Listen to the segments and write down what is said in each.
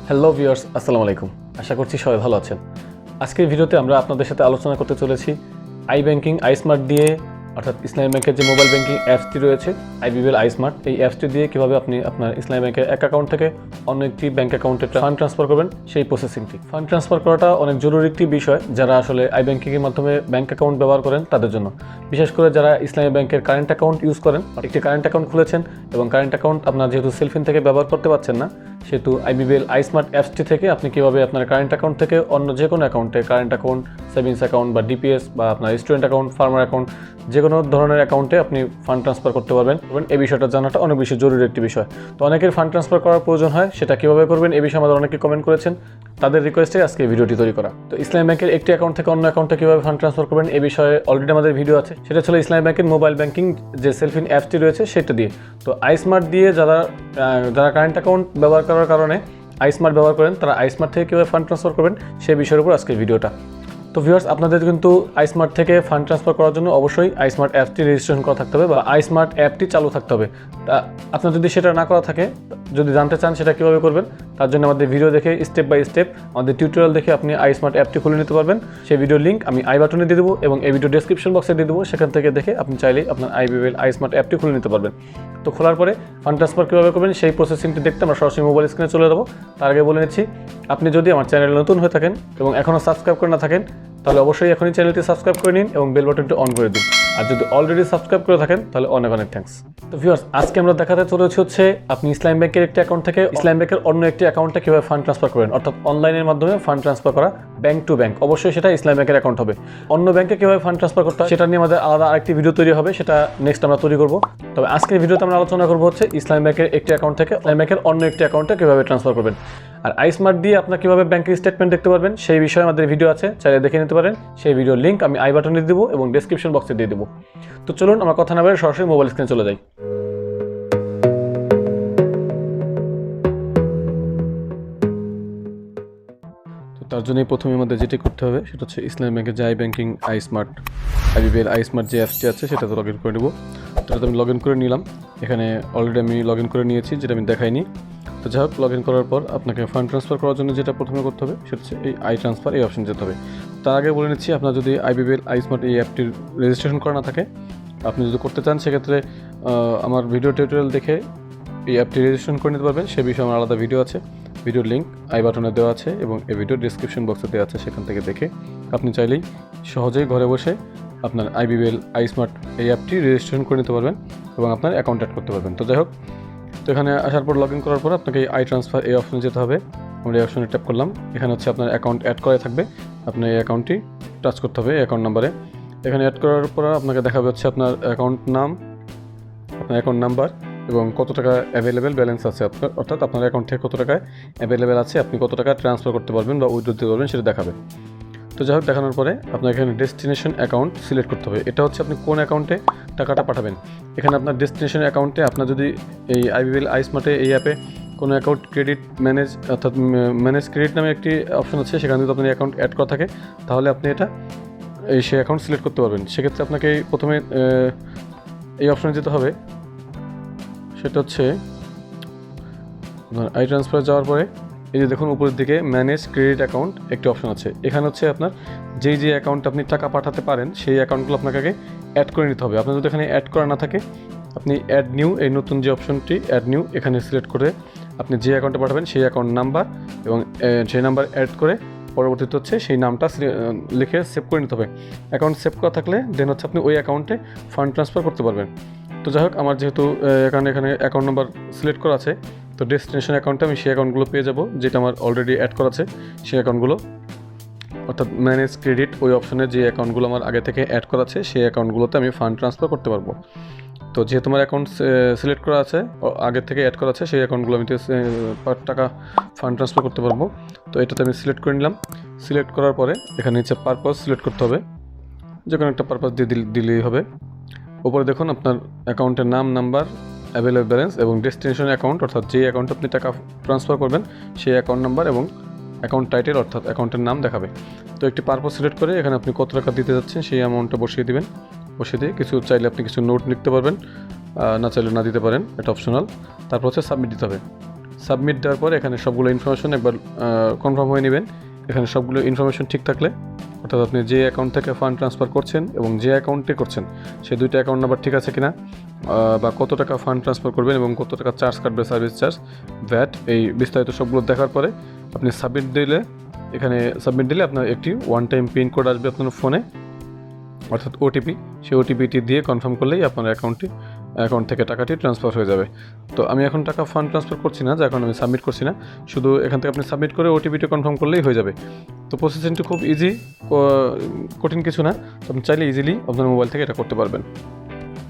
Hello viewers, আসসালামু আলাইকুম। আশা করছি সবাই ভালো আছেন। আজকের ভিডিওতে আমরা আপনাদের সাথে আলোচনা করতে চলেছি আই ব্যাংকিং iSmart দিয়ে, অর্থাৎ ইসলামী ব্যাংকের যে মোবাইল ব্যাংকিং অ্যাপসটি রয়েছে IBBL iSmart, এই অ্যাপসটি দিয়ে কীভাবে আপনি আপনার ইসলামী ব্যাংকের এক অ্যাকাউন্ট থেকে অন্য একটি ব্যাংক অ্যাকাউন্টে ফান্ড ট্রান্সফার করবেন, সেই প্রসেসিংটি। ফান্ড ট্রান্সফার করাটা অনেক জরুরি একটি বিষয় যারা আসলে আই ব্যাংকিংয়ের মাধ্যমে ব্যাংক অ্যাকাউন্ট ব্যবহার করেন তাদের জন্য, বিশেষ করে যারা ইসলামী ব্যাংকের কারেন্ট অ্যাকাউন্ট ইউজ করেন, একটি কারেন্ট অ্যাকাউন্ট খুলেছেন এবং কারেন্ট অ্যাকাউন্ট আপনার যেহেতু সেলফিন থেকে ব্যবহার করতে পারছেন না, সেহেতু IBBL iSmart অ্যাপসটি থেকে আপনি কীভাবে আপনার কারেন্ট অ্যাকাউন্ট থেকে অন্য যে কোনো অ্যাকাউন্টে, কারেন্ট অ্যাকাউন্ট, সেভিংস অ্যাকাউন্ট বা ডিপিএস বা আপনার স্টুডেন্ট অ্যাকাউন্ট, ফার্মার অ্যাকাউন্ট, যে কোনো ধরনের অ্যাকাউন্টে আপনি ফান্ড ট্রান্সফার করতে পারবেন। এই বিষয়টা জানাটা অনেক বেশি জরুরি একটি বিষয়। তো অনেকের ফান্ড ট্রান্সফার করার প্রয়োজন হয়, সেটা কীভাবে করবেন এই বিষয়ে আমাদের অনেকে কমেন্ট করেছেন, তাদের রিকোয়েস্টে আজকে এই ভিডিওটি তৈরি করা। তো ইসলামী ব্যাংকের একটি অ্যাকাউন্ট থেকে অন্য অ্যাকাউন্টে কীভাবে ফান্ড ট্রান্সফার করবেন এই বিষয়ে অলরেডি আমাদের ভিডিও আছে। সেটা ছিল ইসলামী ব্যাংকের মোবাইল ব্যাংকিং যে সেলফিন অ্যাপসটি রয়েছে সেটা দিয়ে। তো iSmart দিয়ে যারা কারেন্ট অ্যাকাউন্ট ব্যবহার করার কারণে iSmart ব্যবহার করেন, তারা iSmart থেকে কীভাবে ফান্ড ট্রান্সফার করবেন সেই বিষয়ের উপর আজকের ভিডিওটা। তো ভিউয়ার্স, আপনাদের কিন্তু iSmart থেকে ফান্ড ট্রান্সফার করার জন্য অবশ্যই iSmart অ্যাপটি রেজিস্ট্রেশন করা থাকতে হবে বা iSmart অ্যাপটি চালু থাকতে হবে। তা আপনার যদি সেটা না করা থাকে, যদি জানতে চান সেটা কীভাবে করবেন, তার জন্য আমাদের ভিডিও দেখে স্টেপ বাই স্টেপ আমাদের টিউটোরিয়াল দেখে আপনি iSmart অ্যাপটি খুলে নিতে পারবেন। সেই ভিডিওর লিঙ্ক আমি আই বাটনে দিয়ে দেবো এবং এই ভিডিও ডেসক্রিপশন বক্সে দিয়ে দেবো, সেখান থেকে দেখে আপনি চাইলেই আপনার IBBL iSmart অ্যাপটি খুলে নিতে পারবেন। তো খোলার পরে ফান্ড ট্রান্সফার কীভাবে করবেন সেই প্রসেসিংটি দেখতে আমরা সরাসরি মোবাইল স্ক্রিনে চলে যাবো। তার আগে বলে নিচ্ছি, আপনি যদি আমার চ্যানেলে নতুন হয়ে থাকেন এবং এখনও সাবস্ক্রাইব করে না থাকেন, তাহলে অবশ্যই এখনই চ্যানেলটি সাবস্ক্রাইব করে নিন এবং বেল বাটনটি অন করে দিন। আর যদি অলরেডি সাবস্ক্রাইব করে থাকেন তাহলে অনেক অনেক থ্যাঙ্কস। তো ভিউয়ার্স, আজকে আমরা দেখাতে চলেছি হচ্ছে আপনি ইসলামী ব্যাংকের একটি অ্যাকাউন্ট থেকে ইসলামী ব্যাংকের অন্য একটি অ্যাকাউন্টে কীভাবে ফান্ড ট্রান্সফার করবেন, অর্থাৎ অনলাইনের মাধ্যমে ফান্ড ট্রান্সফার করা ব্যাংক টু ব্যাংক। অবশ্যই সেটা ইসলামী ব্যাংকের অ্যাকাউন্ট হবে। অন্য ব্যাংকে কীভাবে ফান্ড ট্রান্সফার করতে হয় সেটা নিয়ে আমাদের আলাদা আরেকটি ভিডিও তৈরি হবে, সেটা নেক্সট আমরা তৈরি করবো। তবে আজকের ভিডিওতে আমরা আলোচনা করবো হচ্ছে ইসলামী ব্যাংকের একটি অ্যাকাউন্ট থেকে ইসলামী ব্যাংকের অন্য একটি অ্যাকাউন্টে কীভাবে ট্রান্সফার করবেন। আর iSmart দিয়ে আপনার কীভাবে ব্যাংকের স্টেটমেন্ট দেখতে পারবেন সেই বিষয়ে আমাদের ভিডিও আছে, চাইলে দেখে নিতে পারেন। সেই ভিডিওর লিঙ্ক আমি আই বাটনে দিয়ে দেবো এবং ডেসক্রিপশন বক্সে দিয়ে দেবো। তো চলুন আমরা কথা না বলে সরাসরি মোবাইল স্ক্রিনে চলে যাই। তো তার জন্যই প্রথমে আমাদের যেটি করতে হবে সেটা হচ্ছে ইসলামী ব্যাংকের যে ব্যাংকিং iSmart IBBL iSmart যে অ্যাপসটি আছে সেটাতে লগ ইন করে নেব। তো আমি লগ ইন করে নিলাম। এখানে অলরেডি আমি লগ ইন করে নিয়েছি, যেটা আমি দেখাইনি। তো যাই হোক, লগ ইন করার পর আপনাকে ফান্ড ট্রান্সফার করার জন্য যেটা প্রথমে করতে হবে সেটা হচ্ছে এই ট্রান্সফার এই অপশন যেতে হবে। তার আগে বলে নিচ্ছি, আপনার যদি IBBL iSmart এই অ্যাপটির রেজিস্ট্রেশন করা না থাকে, আপনি যদি করতে চান সেক্ষেত্রে আমার ভিডিও টিউটোরিয়াল দেখে এই অ্যাপটি রেজিস্ট্রেশন করে নিতে পারবেন। সে বিষয়ে আমার আলাদা ভিডিও আছে, ভিডিওর লিঙ্ক আই বাটনে দেওয়া আছে এবং এই ভিডিও ডিসক্রিপশন বক্সে দেওয়া আছে, সেখান থেকে দেখে আপনি চাইলেই সহজেই ঘরে বসে আপনার IBBL iSmart এই অ্যাপটি রেজিস্ট্রেশন করে নিতে পারবেন এবং আপনার অ্যাকাউন্ট অ্যাড করতে পারবেন। তো যাই হোক, তো এখানে আসার পর লগ ইন করার পর আপনাকে এই ট্রান্সফার এই অপশনে যেতে হবে। আমরা এই অপশনে ট্যাপ করলাম। এখানে হচ্ছে আপনার অ্যাকাউন্ট অ্যাড করা থাকবে, আপনার এই অ্যাকাউন্টটি টাচ করতে হবে অ্যাকাউন্ট নাম্বারে। এখানে অ্যাড করার পর আপনাকে দেখাবে হচ্ছে আপনার অ্যাকাউন্ট নাম, আপনার অ্যাকাউন্ট নাম্বার এবং কত টাকা অ্যাভেলেবেল ব্যালেন্স আছে আপনার, অর্থাৎ আপনার অ্যাকাউন্ট থেকে কত টাকা অ্যাভেলেবেল আছে, আপনি কত টাকা ট্রান্সফার করতে পারবেন বা উইথড্র দিতে পারবেন সেটা দেখাবে। তো যাই হোক, দেখানোর পরে আপনার এখানে ডেস্টিনেশন অ্যাকাউন্ট সিলেক্ট করতে হবে। এটা হচ্ছে আপনি কোন অ্যাকাউন্টে টাকাটা পাঠাবেন। এখানে আপনার ডেস্টিনেশন অ্যাকাউন্টে আপনার যদি এই IBBL iSmart এই অ্যাপে কোনো অ্যাকাউন্ট ক্রেডিট ম্যানেজ, অর্থাৎ ম্যানেজ ক্রেডিট নামে একটি অপশন আছে, সেখানে যদি আপনার অ্যাকাউন্ট অ্যাড করা থাকে তাহলে আপনি এটা সেই অ্যাকাউন্ট সিলেক্ট করতে পারবেন। সেক্ষেত্রে আপনাকে প্রথমে এই অপশনে যেতে হবে, সেটা হচ্ছে ট্রান্সফার যাওয়ার পরে এই যে দেখুন উপরের দিকে ম্যানেজ ক্রেডিট অ্যাকাউন্ট একটি অপশন আছে। এখানে হচ্ছে আপনার যে অ্যাকাউন্টে আপনি টাকা পাঠাতে পারেন সেই অ্যাকাউন্টগুলো আপনাকে আগে অ্যাড করে নিতে হবে। আপনার যদি এখানে অ্যাড করা না থাকে, আপনি অ্যাড নিউ এই নতুন যে অপশনটি অ্যাড নিউ এখানে সিলেক্ট করে আপনি যে অ্যাকাউন্টে পাঠাবেন সেই অ্যাকাউন্ট নাম্বার এবং সেই নাম্বার অ্যাড করে পরবর্তীতে হচ্ছে সেই নামটা লিখে সেভ করে নিতে হবে। অ্যাকাউন্ট সেভ করা থাকলে দেন হচ্ছে আপনি ওই অ্যাকাউন্টে ফান্ড ট্রান্সফার করতে পারবেন। তো যাই হোক, আমার যেহেতু এখানে অ্যাকাউন্ট নাম্বার সিলেক্ট করা আছে, তো ডেস্টিনেশন অ্যাকাউন্টে আমি সেই অ্যাকাউন্টগুলো পেয়ে যাব যেটা আমার অলরেডি অ্যাড করা আছে সেই অ্যাকাউন্টগুলো, অর্থাৎ ম্যানেজ ক্রেডিট ওই অপশনে যে অ্যাকাউন্টগুলো আমার আগে থেকে অ্যাড করা আছে সেই অ্যাকাউন্টগুলোতে আমি ফান্ড ট্রান্সফার করতে পারবো। তো যেহেতু আমার অ্যাকাউন্ট সিলেক্ট করা আছে, আগের থেকে অ্যাড করা আছে, সেই অ্যাকাউন্টগুলো আমি টাকা ফান্ড ট্রান্সফার করতে পারবো। তো এটাতে আমি সিলেক্ট করে নিলাম। সিলেক্ট করার পরে এখানে নিচে পারপাস সিলেক্ট করতে হবে, যে কোনো একটা পারপাস দিয়ে দিলেই হবে। উপরে দেখুন আপনার অ্যাকাউন্টের নাম, নাম্বার, অ্যাভেলেবল ব্যালেন্স এবং ডেস্টিনেশন অ্যাকাউন্ট, অর্থাৎ যে অ্যাকাউন্টে আপনি টাকা ট্রান্সফার করবেন সেই অ্যাকাউন্ট নাম্বার এবং অ্যাকাউন্ট টাইটেল, অর্থাৎ অ্যাকাউন্টের নাম দেখাবে। তো একটি পারপাস সিলেক্ট করে এখানে আপনি কত টাকা দিতে যাচ্ছেন সেই অ্যামাউন্টটা বসিয়ে দিবেন। বসিয়ে দিয়ে কিছু চাইলে আপনি কিছু নোট লিখতে পারবেন, না চাইলে না দিতে পারেন, এটা অপশনাল। তারপর হচ্ছে সাবমিট দিতে হবে। সাবমিট দেওয়ার পরে এখানে সবগুলো ইনফরমেশন একবার কনফার্ম হয়ে নেবেন। এখানে সবগুলো ইনফরমেশন ঠিক থাকলে, অর্থাৎ আপনি যে অ্যাকাউন্ট থেকে ফান্ড ট্রান্সফার করছেন এবং যে অ্যাকাউন্টে করছেন সেই দুইটা অ্যাকাউন্ট নাম্বার ঠিক আছে কিনা, বা কত টাকা ফান্ড ট্রান্সফার করবেন এবং কত টাকা চার্জ কাটবে, সার্ভিস চার্জ, ভ্যাট, এই বিস্তারিত সবগুলো দেখার পরে আপনি সাবমিট দিলে, এখানে সাবমিট দিলে আপনার একটি ওয়ান টাইম পিন কোড আসবে আপনার ফোনে, অর্থাৎ ওটিপি। সেই ওটিপিটি দিয়ে কনফার্ম করলেই আপনার অ্যাকাউন্ট থেকে টাকাটি ট্রান্সফার হয়ে যাবে। তো আমি এখন টাকা ফান্ড ট্রান্সফার করছি না, যার কারণে আমি সাবমিট করছি না, শুধু এখান থেকে আপনি সাবমিট করে ওটিপিটি কনফার্ম করলেই হয়ে যাবে। তো প্রসেসিংটি খুব ইজি, কঠিন কিছু না। তো আপনি চাইলে ইজিলি আপনার মোবাইল থেকে এটা করতে পারবেন।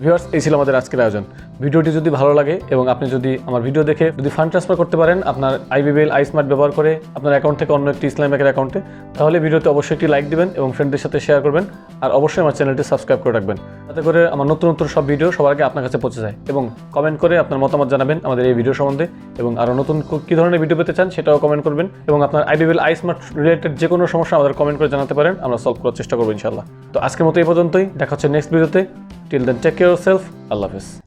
ভিউয়ার্স, এই ছিল আমাদের আজকের আয়োজন। ভিডিওটি যদি ভালো লাগে এবং আপনি যদি আমার ভিডিও দেখে যদি ফান্ড ট্রান্সফার করতে পারেন আপনার IBBL iSmart ব্যবহার করে আপনার অ্যাকাউন্ট থেকে অন্য একটি ইসলামী ব্যাংকের অ্যাকাউন্টে, তাহলে ভিডিওতে অবশ্যই একটি লাইক দিবেন এবং ফ্রেন্ডদের সাথে শেয়ার করবেন। আর অবশ্যই আমার চ্যানেলটি সাবস্ক্রাইব করে রাখবেন, যাতে করে আমার নতুন নতুন সব ভিডিও সবার আগে আপনার কাছে পৌঁছে যায়। এবং কমেন্ট করে আপনার মতামত জানাবেন আমাদের এই ভিডিও সম্বন্ধে, এবং আরও নতুন কী ধরনের ভিডিও পেতে চান সেটাও কমেন্ট করবেন। এবং আপনার IBBL iSmart রিলেটেড যে কোনো সমস্যা আমাদের কমেন্ট করে জানাতে পারেন, আমরা সলভ করার চেষ্টা করবো ইনশাআল্লাহ। তো আজকের মতো এই পর্যন্তই, দেখা হচ্ছে নেক্সট ভিডিওতে। Till then, take care of self. আল্লাহ হাফেজ।